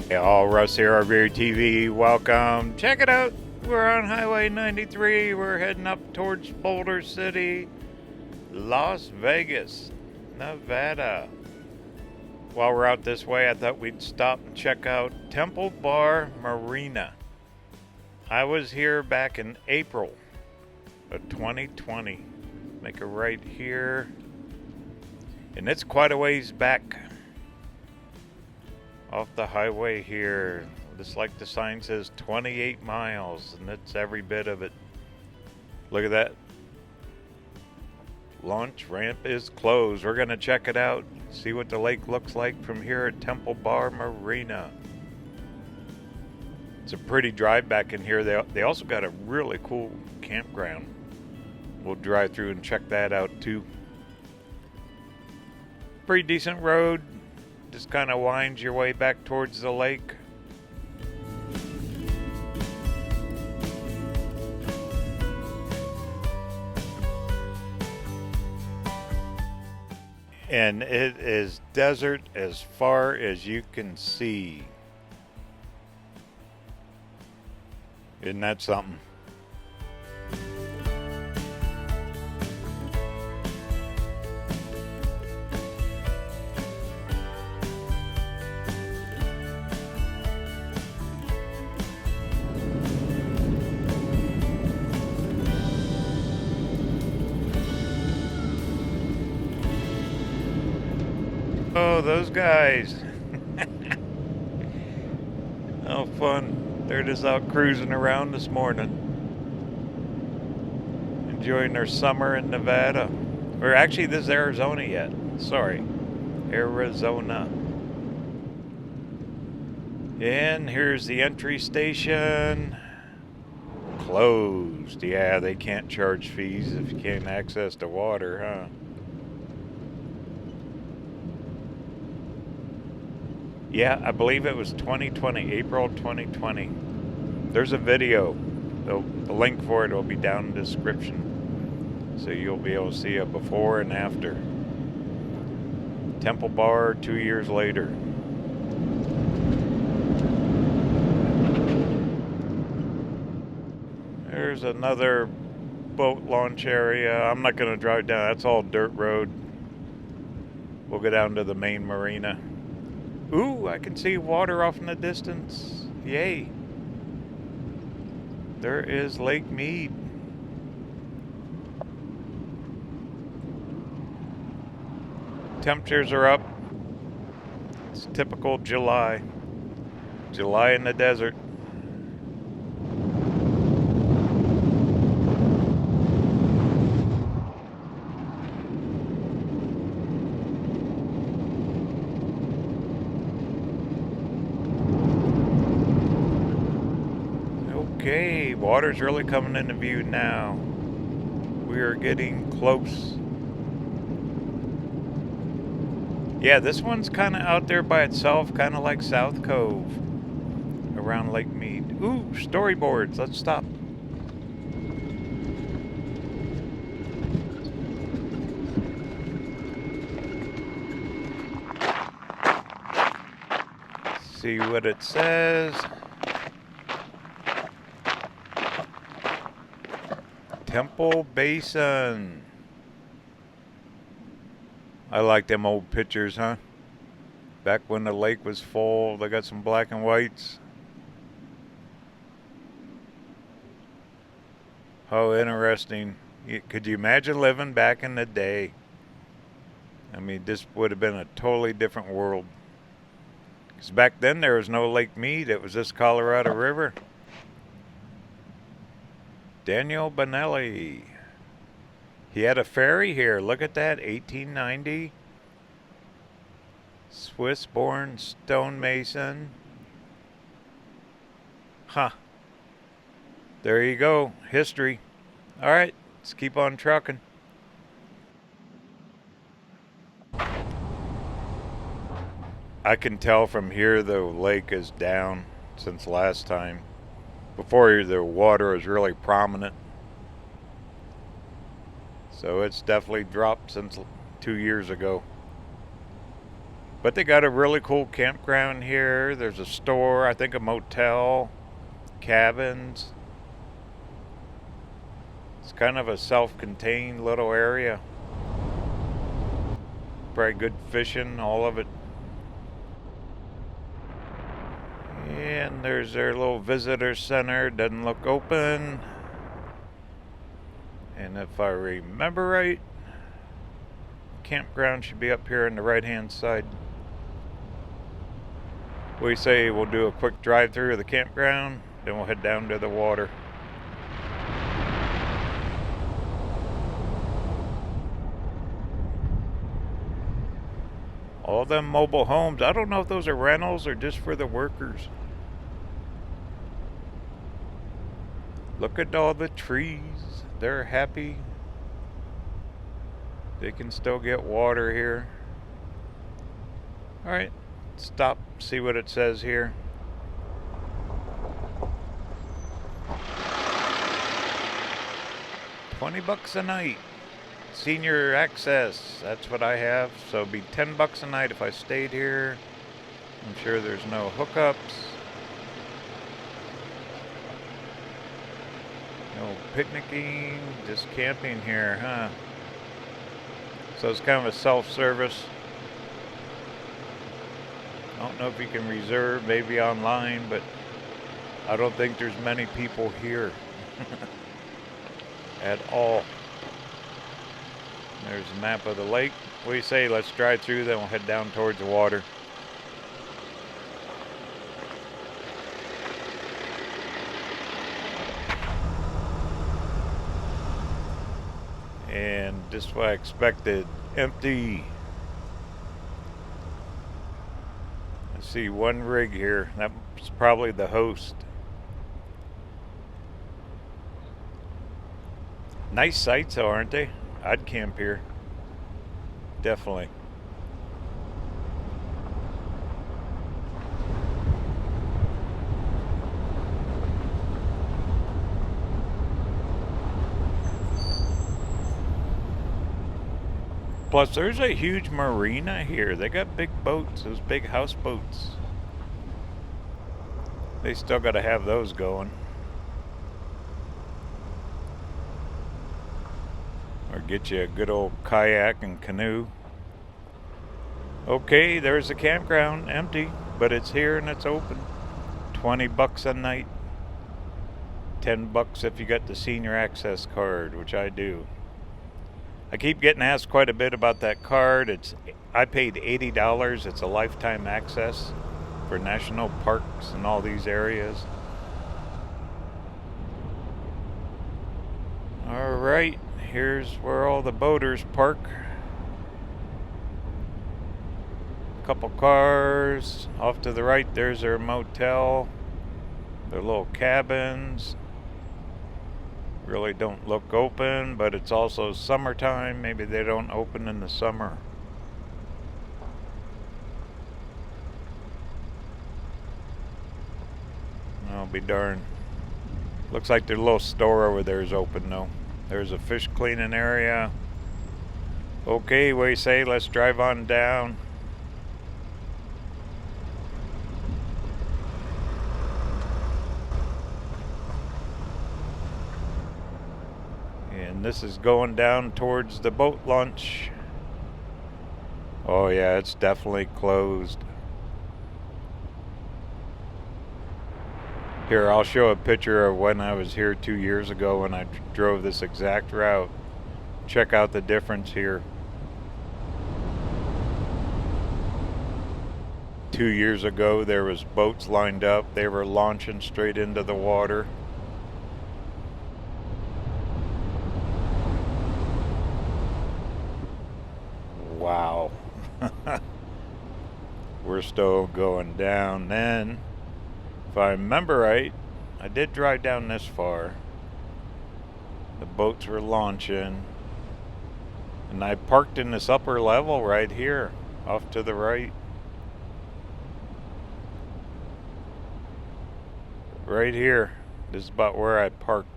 Hey all, Russ here, RVerTV. Welcome. Check it out. We're on Highway 93. We're heading up towards Boulder City, Las Vegas, Nevada. While we're out this way, I thought we'd stop and check out Temple Bar Marina. I was here back in April of 2020. Make a right here. And it's quite a ways back off the highway here. Just like the sign says, 28 miles, and it's every bit of it. Look at that. Launch ramp is closed. We're going to check it out, see what the lake looks like from here at Temple Bar Marina. It's a pretty drive back in here. They also got a really cool campground. We'll drive through and check that out too. Pretty decent road. Just kind of winds your way back towards the lake. And it is desert as far as you can see. Isn't that something? Oh, those guys. How fun. They're just out cruising around this morning. Enjoying their summer in Nevada. Or actually, this is Arizona yet. Sorry. Arizona. And here's the entry station. Closed. Yeah, they can't charge fees if you can't access the water, huh? Yeah, I believe it was 2020, April 2020. There's a video. The link for it will be down in the description. So you'll be able to see a before and after. Temple Bar 2 years later. There's another boat launch area. I'm not going to drive down. That's all dirt road. We'll go down to the main marina. Ooh, I can see water off in the distance. Yay. There is Lake Mead. Temperatures are up. It's typical July. July in the desert. Okay, water's really coming into view now. We are getting close. Yeah, this one's kind of out there by itself, kind of like South Cove around Lake Mead. Ooh, storyboards. Let's stop. See what it says. Temple Basin. I like them old pictures, huh? Back when the lake was full, they got some black and whites. Oh, interesting. Could you imagine living back in the day? I mean, this would have been a totally different world. Because back then there was no Lake Mead, it was this Colorado River. Daniel Bonelli. He had a ferry here. Look at that, 1890. Swiss-born stonemason. Huh. There you go. History. All right, let's keep on trucking. I can tell from here the lake is down since last time. Before the water was really prominent. So it's definitely dropped since 2 years ago. But they got a really cool campground here. There's a store, I think a motel, cabins. It's kind of a self-contained little area. Probably good fishing, all of it. And there's their little visitor center. Doesn't look open. And if I remember right, campground should be up here on the right-hand side. We say we'll do a quick drive through of the campground, then we'll head down to the water. All them mobile homes, I don't know if those are rentals or just for the workers. Look at all the trees. They're happy. They can still get water here. Alright, stop, see what it says here. $20 a night. Senior access, that's what I have. So it'd be $10 a night if I stayed here. I'm sure there's no hookups. No picnicking, just camping here, huh? So it's kind of a self-service. I don't know if you can reserve, maybe online, but I don't think there's many people here at all. There's a map of the lake. What do you say? Let's drive through, then we'll head down towards the water. And just what I expected, empty. I see one rig here. That's probably the host. Nice sights though, aren't they? I'd camp here. Definitely. Plus, there's a huge marina here. They got big boats, those big houseboats. They still got to have those going. Or get you a good old kayak and canoe. Okay, there's the campground, empty, but it's here and it's open. $20 a night. $10 if you got the senior access card, which I do. I keep getting asked quite a bit about that card. I paid $80. It's a lifetime access for national parks and all these areas. All right, here's where all the boaters park. A couple cars. Off to the right, there's their motel. Their little cabins. Really don't look open, but it's also summertime. Maybe they don't open in the summer. I'll be darned. Looks like their little store over there is open though. There's a fish cleaning area. Okay, what do you say? Let's drive on down. And this is going down towards the boat launch. Oh yeah, it's definitely closed. Here, I'll show a picture of when I was here 2 years ago when I drove this exact route. Check out the difference here. 2 years ago, there was boats lined up. They were launching straight into the water. Wow. We're still going down. Then, if I remember right, I did drive down this far. The boats were launching. And I parked in this upper level right here, off to the right. Right here. This is about where I parked.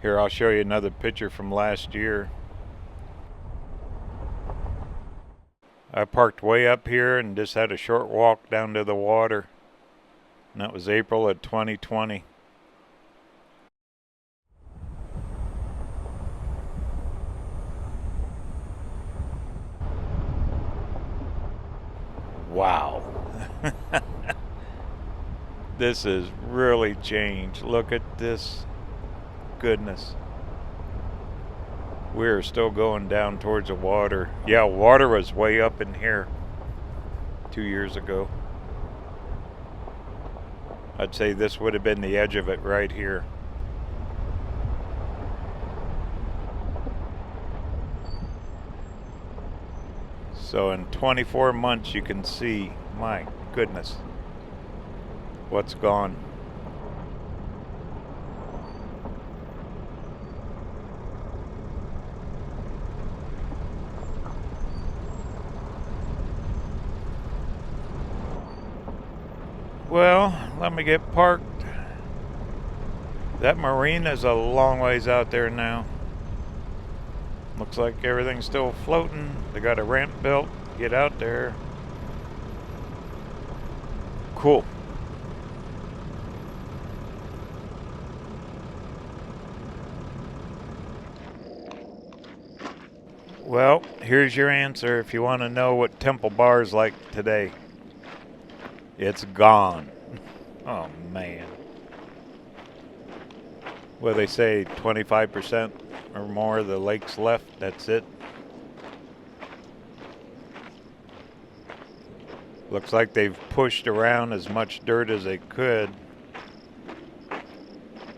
Here, I'll show you another picture from last year. I parked way up here and just had a short walk down to the water. And that was April of 2020. Wow. This has really changed. Look at this. Goodness. We're still going down towards the water. Yeah, water was way up in here 2 years ago. I'd say this would have been the edge of it right here. So in 24 months you can see, my goodness, what's gone. Well, let me get parked. That Marina's a long ways out there now. Looks like everything's still floating. They got a ramp built. Get out there. Cool. Well, here's your answer if you want to know what Temple Bar is like today. It's gone. Oh, man. Well, they say 25% or more of the lake's left. That's it. Looks like they've pushed around as much dirt as they could.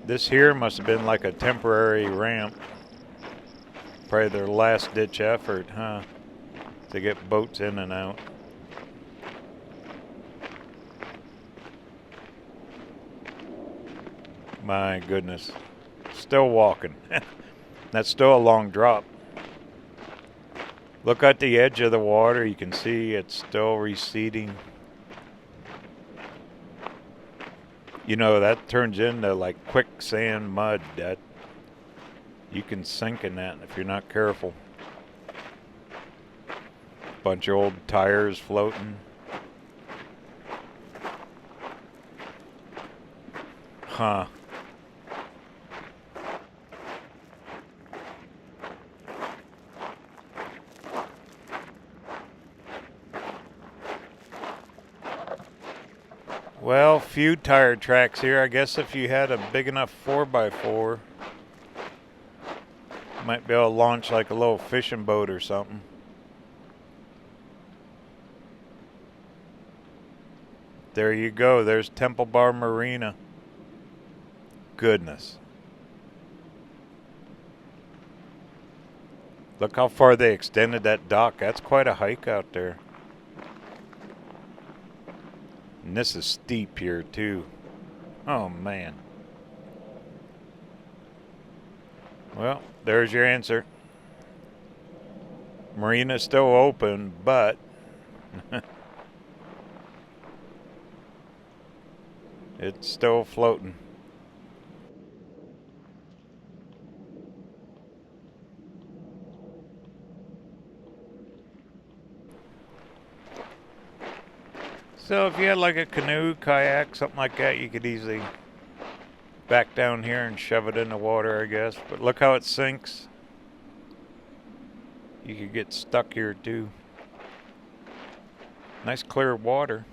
This here must have been like a temporary ramp. Probably their last ditch effort, huh? To get boats in and out. My goodness. Still walking. That's still a long drop. Look at the edge of the water. You can see it's still receding. You know, that turns into like quicksand mud. That you can sink in that if you're not careful. Bunch of old tires floating. Huh. Well, few tire tracks here. I guess if you had a big enough 4x4, might be able to launch like a little fishing boat or something. There you go. There's Temple Bar Marina. Goodness. Look how far they extended that dock. That's quite a hike out there. And this is steep here too. Oh man. Well, there's your answer. Marina's still open, but it's still floating. So if you had like a canoe, kayak, something like that, you could easily back down here and shove it in the water, I guess. But look how it sinks. You could get stuck here too. Nice clear water.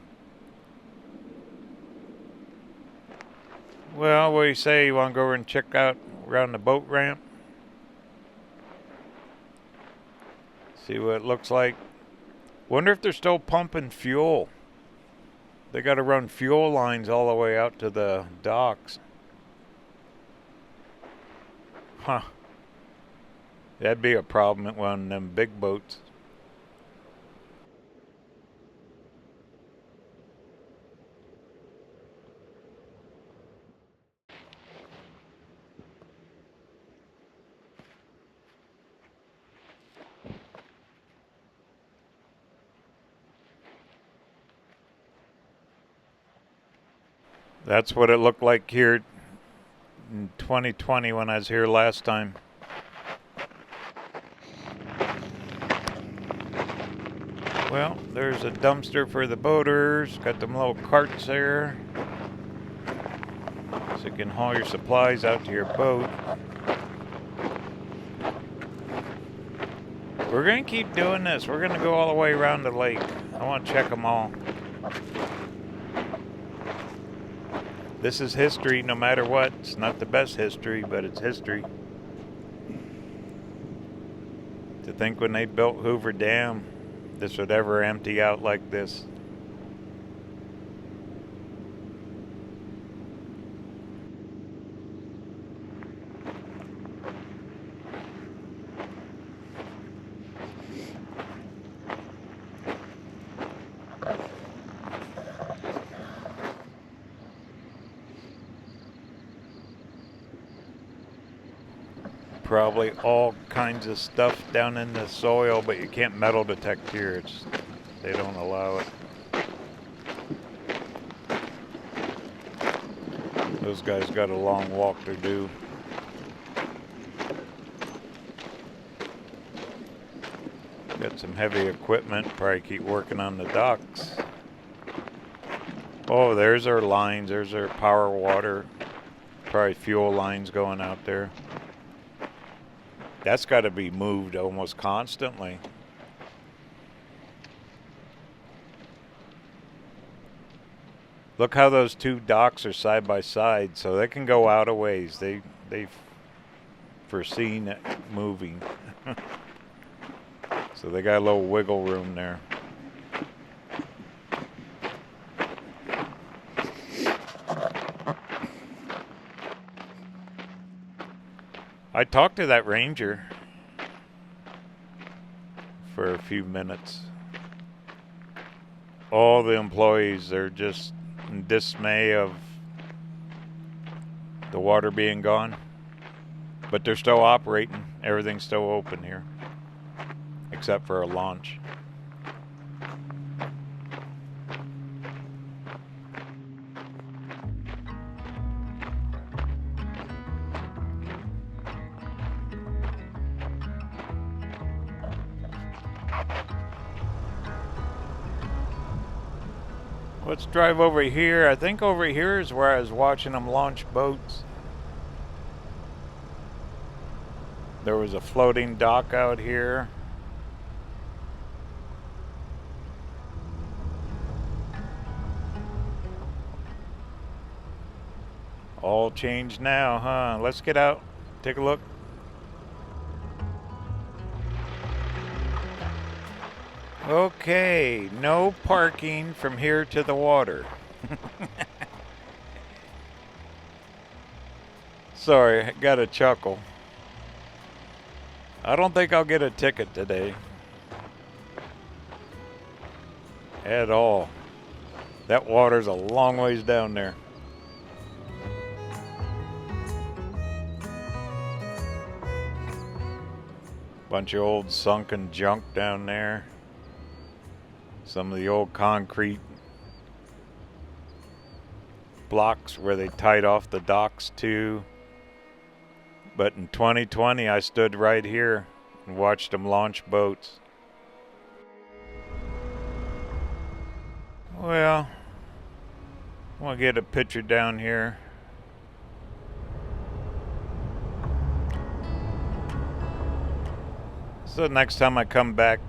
Well, what do you say? You want to go over and check out around the boat ramp? See what it looks like. Wonder if they're still pumping fuel. They got to run fuel lines all the way out to the docks. Huh. That'd be a problem at one of them big boats. That's what it looked like here in 2020 when I was here last time. Well, there's a dumpster for the boaters. Got them little carts there, so you can haul your supplies out to your boat. We're going to keep doing this. We're going to go all the way around the lake. I want to check them all. This is history no matter what. It's not the best history, but it's history. To think when they built Hoover Dam, this would ever empty out like this. Probably all kinds of stuff down in the soil, but you can't metal detect here. They don't allow it. Those guys got a long walk to do. Got some heavy equipment. Probably keep working on the docks. Oh, there's our lines. There's our power, water, probably fuel lines going out there. That's got to be moved almost constantly. Look how those two docks are side by side, so they can go out a ways. They've foreseen it moving. So they got a little wiggle room there. I talked to that ranger for a few minutes. All the employees are just in dismay of the water being gone. But they're still operating. Everything's still open here, except for a launch. Let's drive over here. I think over here is where I was watching them launch boats. There was a floating dock out here. All changed now, huh? Let's get out, take a look. Okay, no parking from here to the water. Sorry, I got a chuckle. I don't think I'll get a ticket today. At all. That water's a long ways down there. Bunch of old sunken junk down there. Some of the old concrete blocks where they tied off the docks to. But in 2020, I stood right here and watched them launch boats. Well, I want to get a picture down here. So next time I come back,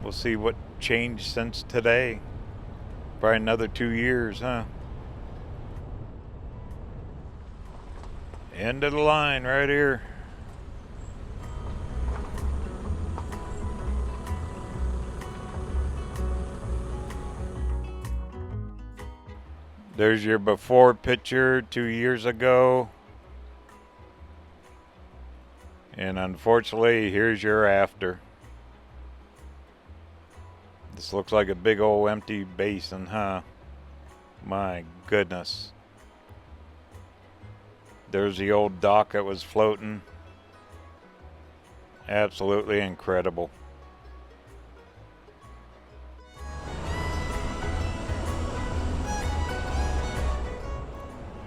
we'll see what changed since today. Probably another 2 years, huh? End of the line right here. There's your before picture 2 years ago. And unfortunately, here's your after. This looks like a big old empty basin, huh? My goodness. There's the old dock that was floating. Absolutely incredible.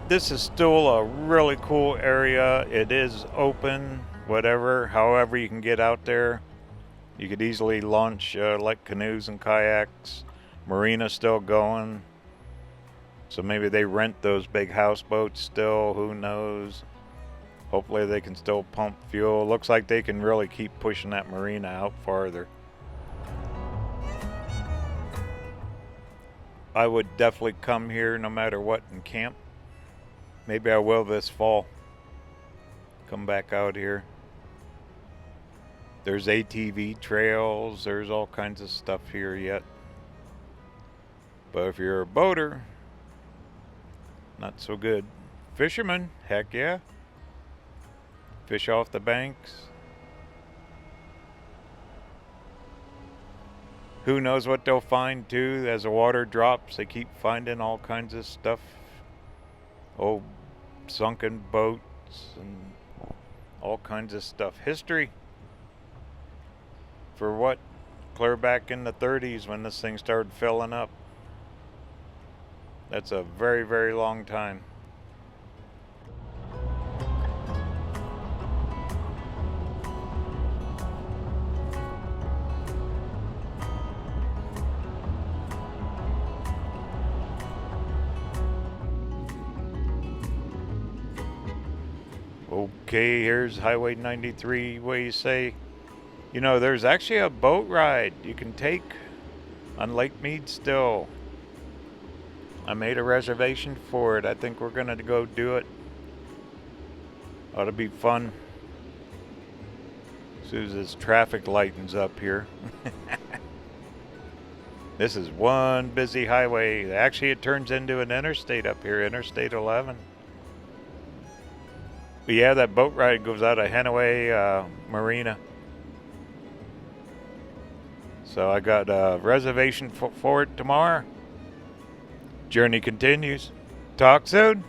This is still a really cool area. It is open, whatever, however you can get out there. You could easily launch like canoes and kayaks. Marina still going. So maybe they rent those big houseboats still, who knows. Hopefully they can still pump fuel. Looks like they can really keep pushing that marina out farther. I would definitely come here no matter what and camp. Maybe I will this fall. Come back out here. There's ATV trails. There's all kinds of stuff here yet. But if you're a boater, not so good. Fishermen, heck yeah. Fish off the banks. Who knows what they'll find too. As the water drops, they keep finding all kinds of stuff. Old sunken boats and all kinds of stuff. History. For what? Clear back in the 30s when this thing started filling up. That's a very, very long time. Okay, here's Highway 93. What do you say? You know, there's actually a boat ride you can take on Lake Mead still. I made a reservation for it. I think we're gonna go do it. Ought to be fun. As soon as this traffic lightens up here. This is one busy highway. Actually, it turns into an interstate up here, Interstate 11. But yeah, that boat ride goes out of Henaway Marina. So I got a reservation for it tomorrow. Journey continues. Talk soon.